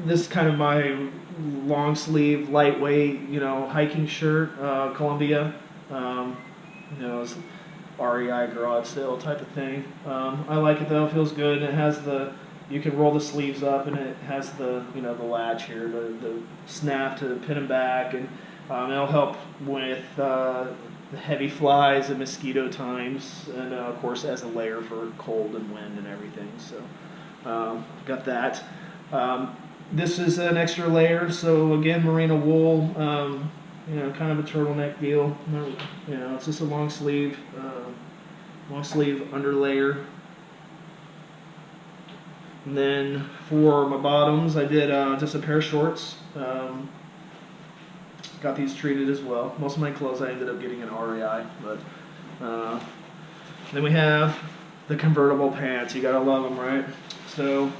this is kind of my long sleeve, lightweight, hiking shirt, Columbia. Um, it's REI garage sale type of thing. I like it though; it feels good. And it has you can roll the sleeves up, and it has the the latch here, the snap to pin them back, and it'll help with the heavy flies and mosquito times, and of course as a layer for cold and wind and everything. So got that. This is an extra layer, so again, merino wool, kind of a turtleneck deal. It's just a long sleeve under layer. And then for my bottoms, I did just a pair of shorts. Got these treated as well. Most of my clothes I ended up getting in REI, but then we have the convertible pants. You gotta love them, right? So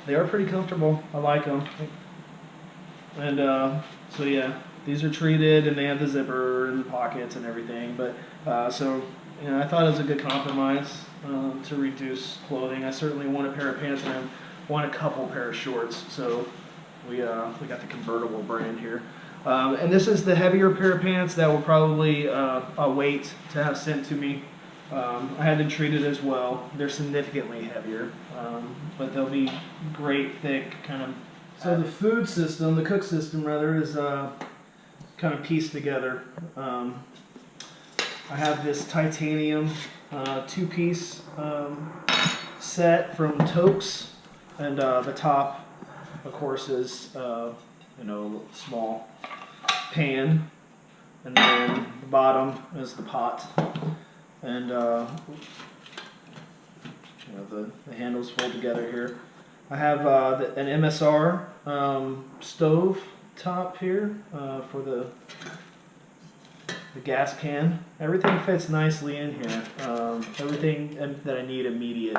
they are pretty comfortable. I like them. And so yeah, these are treated, and they have the zipper and the pockets and everything. But I thought it was a good compromise to reduce clothing. I certainly want a pair of pants, and I want a couple pair of shorts. So we got the convertible brand here. And this is the heavier pair of pants that will probably wait to have sent to me. I had them treated as well. They're significantly heavier, but they'll be great, thick, kind of. So the the cook system rather, is kind of pieced together. I have this titanium two-piece set from Tokes, and the top, of course, is a small pan, and then the bottom is the pot, and the handles fold together here. I have an MSR stove top here for the gas can. Everything fits nicely in here. Everything that I need immediate,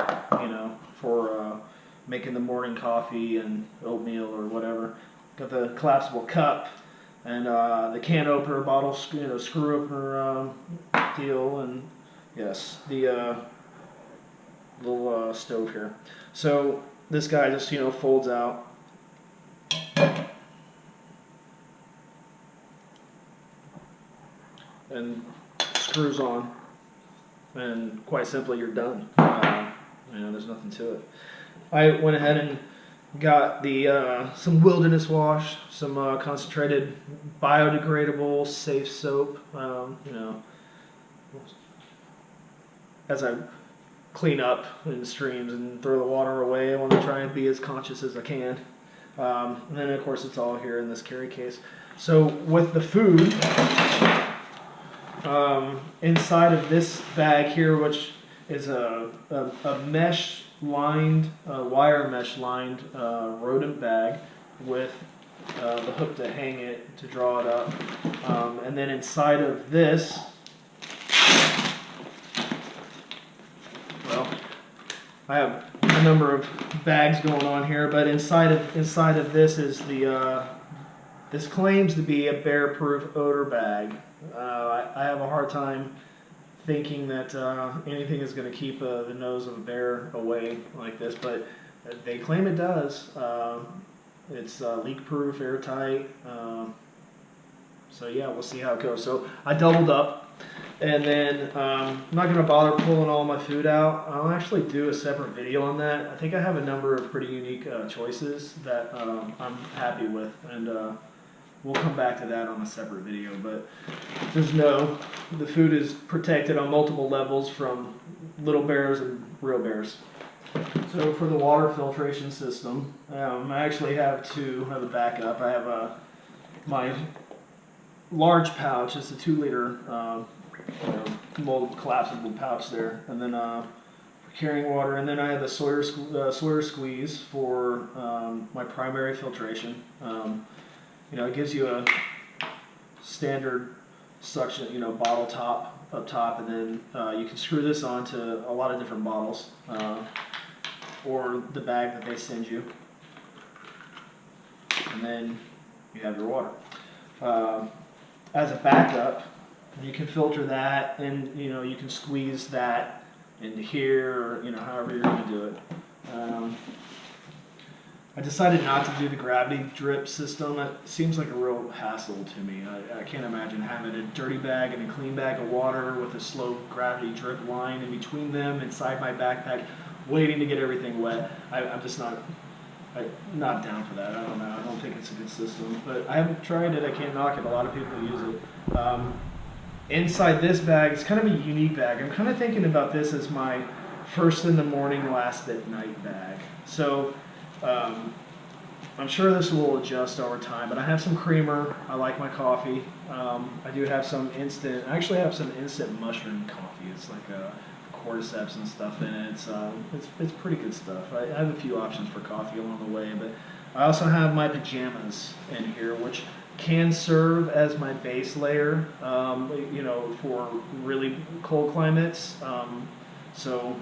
for making the morning coffee and oatmeal or whatever. Got the collapsible cup and the can opener, bottle screw opener deal, and yes, the little stove here. So this guy just folds out. And screws on, and quite simply, you're done. There's nothing to it. I went ahead and got the some wilderness wash, some concentrated biodegradable safe soap. As I clean up in streams and throw the water away, I want to try and be as conscious as I can. And then of course it's all here in this carry case. So with the food. Inside of this bag here, which is a mesh lined, wire mesh lined rodent bag with the hook to hang it, to draw it up. And then inside of this, well, I have a number of bags going on here, but inside of this is this claims to be a bear-proof odor bag. I have a hard time thinking that anything is going to keep the nose of a bear away like this, but they claim it does. It's leak-proof, airtight. So yeah, we'll see how it goes. So I doubled up, and then I'm not going to bother pulling all my food out. I'll actually do a separate video on that. I think I have a number of pretty unique choices that I'm happy with, and we'll come back to that on a separate video, but the food is protected on multiple levels from little bears and real bears. So for the water filtration system, I actually have two. I have a backup. I have my large pouch. It's a 2-liter molded collapsible pouch there, and then for carrying water, and then I have the Sawyer squeeze for my primary filtration. It gives you a standard suction, bottle top up top, and then you can screw this onto a lot of different bottles or the bag that they send you, and then you have your water. As a backup, you can filter that, and you can squeeze that into here, or however you're going to do it. I decided not to do the gravity drip system. It seems like a real hassle to me. I can't imagine having a dirty bag and a clean bag of water with a slow gravity drip line in between them inside my backpack, waiting to get everything wet. I'm just not down for that. I don't know. I don't think it's a good system. But I haven't tried it. I can't knock it. A lot of people use it. Inside this bag, it's kind of a unique bag. I'm kind of thinking about this as my first in the morning, last at night bag. So I'm sure this will adjust over time, but I have some creamer. I like my coffee. I do have some instant, I actually have some instant mushroom coffee. It's like cordyceps and stuff in it. It's pretty good stuff. I have a few options for coffee along the way, but I also have my pajamas in here, which can serve as my base layer, you know, for really cold climates. So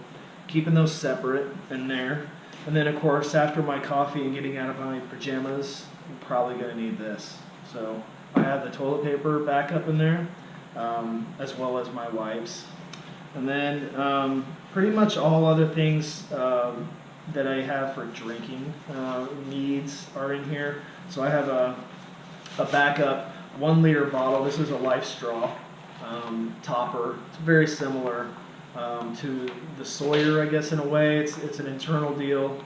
keeping those separate in there. And then, of course, after my coffee and getting out of my pajamas, I'm probably going to need this. So I have the toilet paper backup in there, as well as my wipes. And then pretty much all other things that I have for drinking needs are in here. So I have a backup 1 liter bottle. This is a Life Straw topper. It's very similar to the Sawyer, I guess, in a way. It's an internal deal.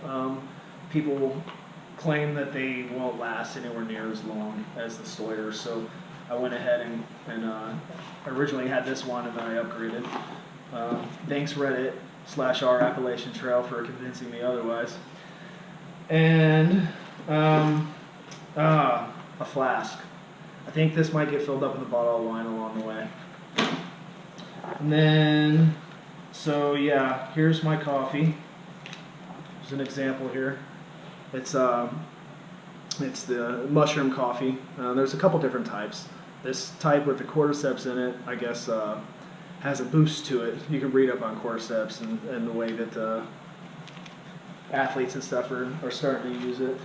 People claim that they won't last anywhere near as long as the Sawyer, so I went ahead and I originally had this one and then I upgraded. Thanks Reddit /r Appalachian Trail for convincing me otherwise. And a flask. I think this might get filled up with a bottle of wine along the way. And then, so yeah, here's my coffee. There's an example here. It's the mushroom coffee. There's a couple different types. This type with the cordyceps in it, I guess, has a boost to it. You can read up on cordyceps and the way that athletes and stuff are starting to use it.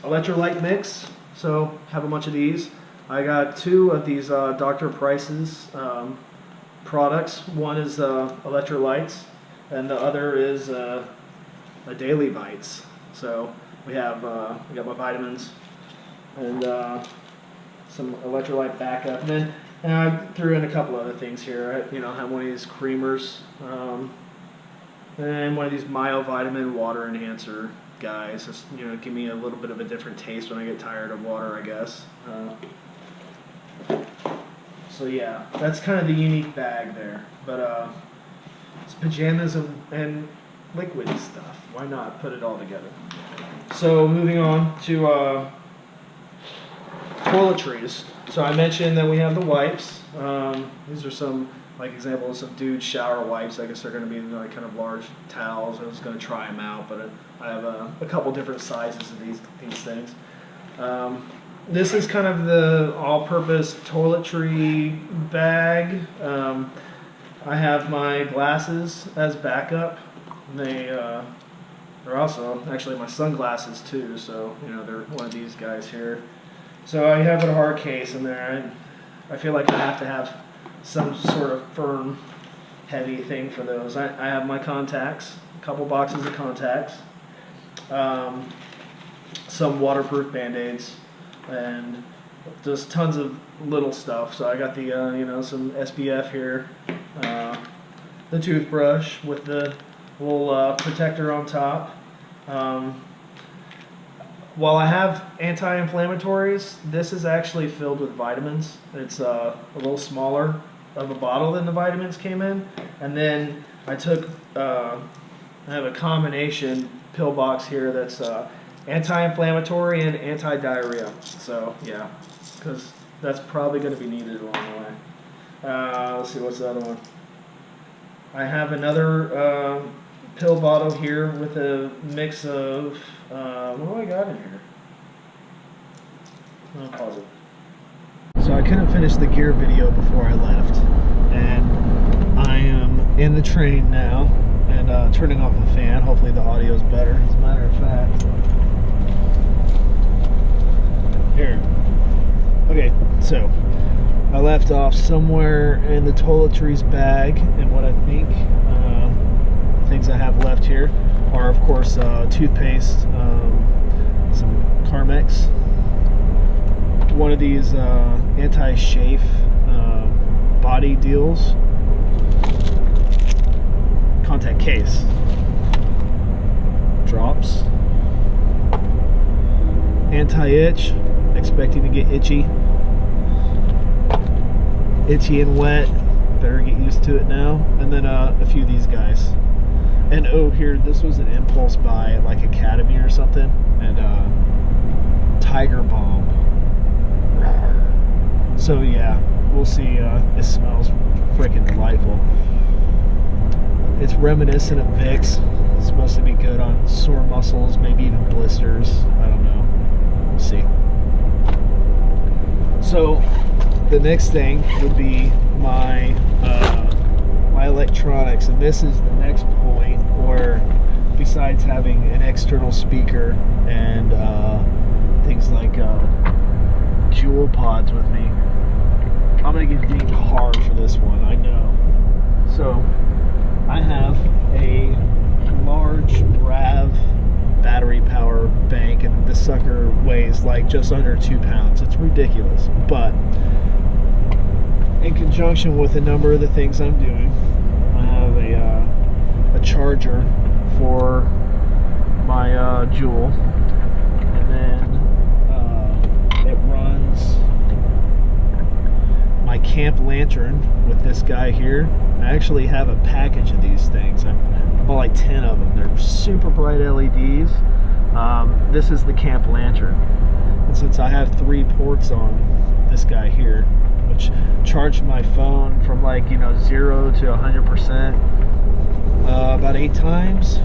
Electrolyte mix, so have a bunch of these. I got 2 of these Dr. Price's products. One is electrolytes, and the other is a Daily Bites. So we got my vitamins and some electrolyte backup. And then I threw in a couple other things here. I have one of these creamers, and one of these Vitamin water enhancer guys. Just, give me a little bit of a different taste when I get tired of water, I guess. So yeah, that's kind of the unique bag there. But it's pajamas and liquid stuff. Why not put it all together? So moving on to toiletries. So I mentioned that we have the wipes. These are some examples of dude shower wipes. I guess they're going to be kind of large towels. I was going to try them out, but I have a couple different sizes of these things. This is kind of the all-purpose toiletry bag. I have my glasses as backup. They're also actually my sunglasses too. So they're one of these guys here. So I have a hard case in there. I feel like I have to have some sort of firm, heavy thing for those. I have my contacts, a couple boxes of contacts, some waterproof Band-Aids, and just tons of little stuff. So I got the some SPF here, the toothbrush with the little protector on top. While I have anti-inflammatories, this is actually filled with vitamins. It's a little smaller of a bottle than the vitamins came in. And then I took, I have a combination pill box here that's anti-inflammatory and anti-diarrhea. So yeah, because that's probably going to be needed along the way. Let's see, what's the other one? I have another pill bottle here with a mix of, what do I got in here? I'll pause it. So I couldn't finish the gear video before I left, and I am in the train now and turning off the fan. Hopefully the audio is better, as a matter of fact. Here. Okay, so I left off somewhere in the toiletries bag and what I think things I have left here. are of course toothpaste, some Carmex, one of these anti-chafe body deals, contact case, drops, anti-itch, expecting to get itchy and wet, better get used to it now. And then a few of these guys. And oh, here, this was an impulse buy at like Academy or something, and Tiger Balm. So yeah, we'll see. It smells freaking delightful. It's reminiscent of Vicks. It's supposed to be good on sore muscles, maybe even blisters. I don't know. We'll see. So the next thing would be my my electronics, and this is the next point where, besides having an external speaker and things like jewel pods with me, I'm gonna get deemed hard for this one, I know. So I have a large RAV battery power bank, and this sucker weighs like just under 2 pounds. It's ridiculous, but in conjunction with a number of the things I'm doing, I have a charger for my Jewel, and then it runs my camp lantern with this guy here. I actually have a package of these things. I bought like 10 of them. They're super bright LEDs. This is the camp lantern, and since I have 3 ports on this guy here, which charged my phone from like 0 to 100% about 8 times.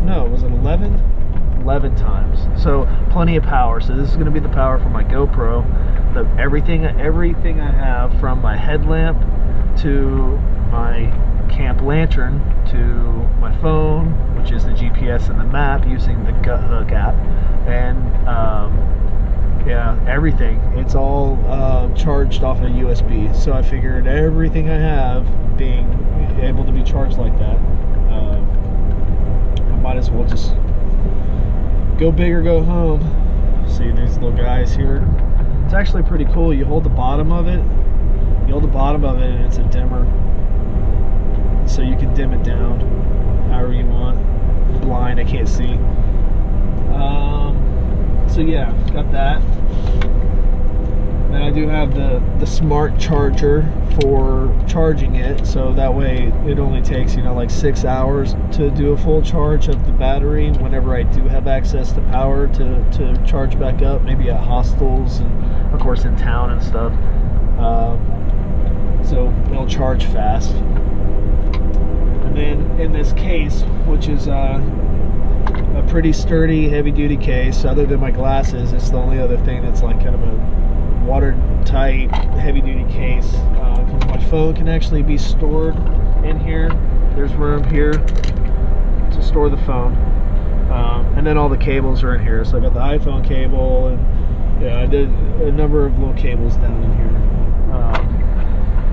No, was it 11? 11 times. So plenty of power. So this is going to be the power for my GoPro. Everything I have, from my headlamp to my camp lantern to my phone, which is the GPS and the map using the GutHook app, and yeah, everything. It's all charged off of USB. So I figured everything I have being able to be charged like that, I might as well just go big or go home. See these little guys here? It's actually pretty cool. You hold the bottom of it, and it's a dimmer. So you can dim it down however you want. I'm blind, I can't see. So yeah, got that. Then I do have the smart charger for charging it, so that way it only takes like 6 hours to do a full charge of the battery whenever I do have access to power to charge back up, maybe at hostels and of course in town and stuff. So it'll charge fast. And then in this case, which is a pretty sturdy heavy-duty case, other than my glasses, it's the only other thing that's like kind of a watertight heavy-duty case, because my phone can actually be stored in here. There's room here to store the phone, and then all the cables are in here. So I got the iPhone cable, and yeah, I did a number of little cables down in here.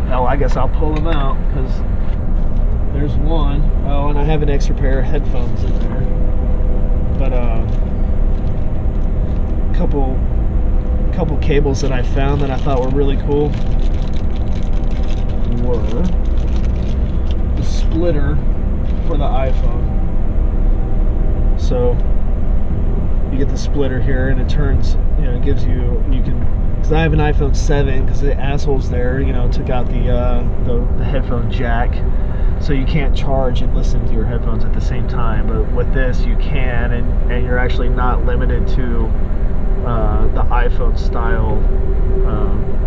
Now I guess I'll pull them out, because there's one. Oh, and I have an extra pair of headphones in there. But couple cables that I found that I thought were really cool were the splitter for the iPhone. So you get the splitter here, and it turns, it gives you can, because I have an iPhone 7, because the assholes there, took out the headphone jack. So you can't charge and listen to your headphones at the same time, but with this you can, and you're actually not limited to the iPhone style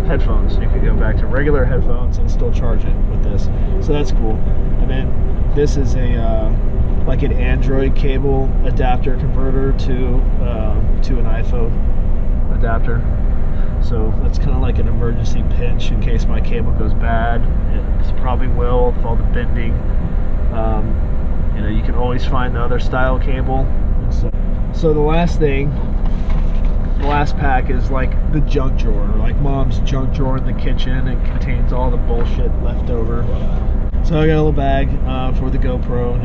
headphones. You can go back to regular headphones and still charge it with this, so that's cool. And then this is a like an Android cable adapter converter to an iPhone adapter. So that's kind of like an emergency pinch in case my cable goes bad. It probably will with all the bending. You can always find the other style cable. So the last thing, the last pack is like the junk drawer, like mom's junk drawer in the kitchen. It contains all the bullshit left over. So I got a little bag for the GoPro.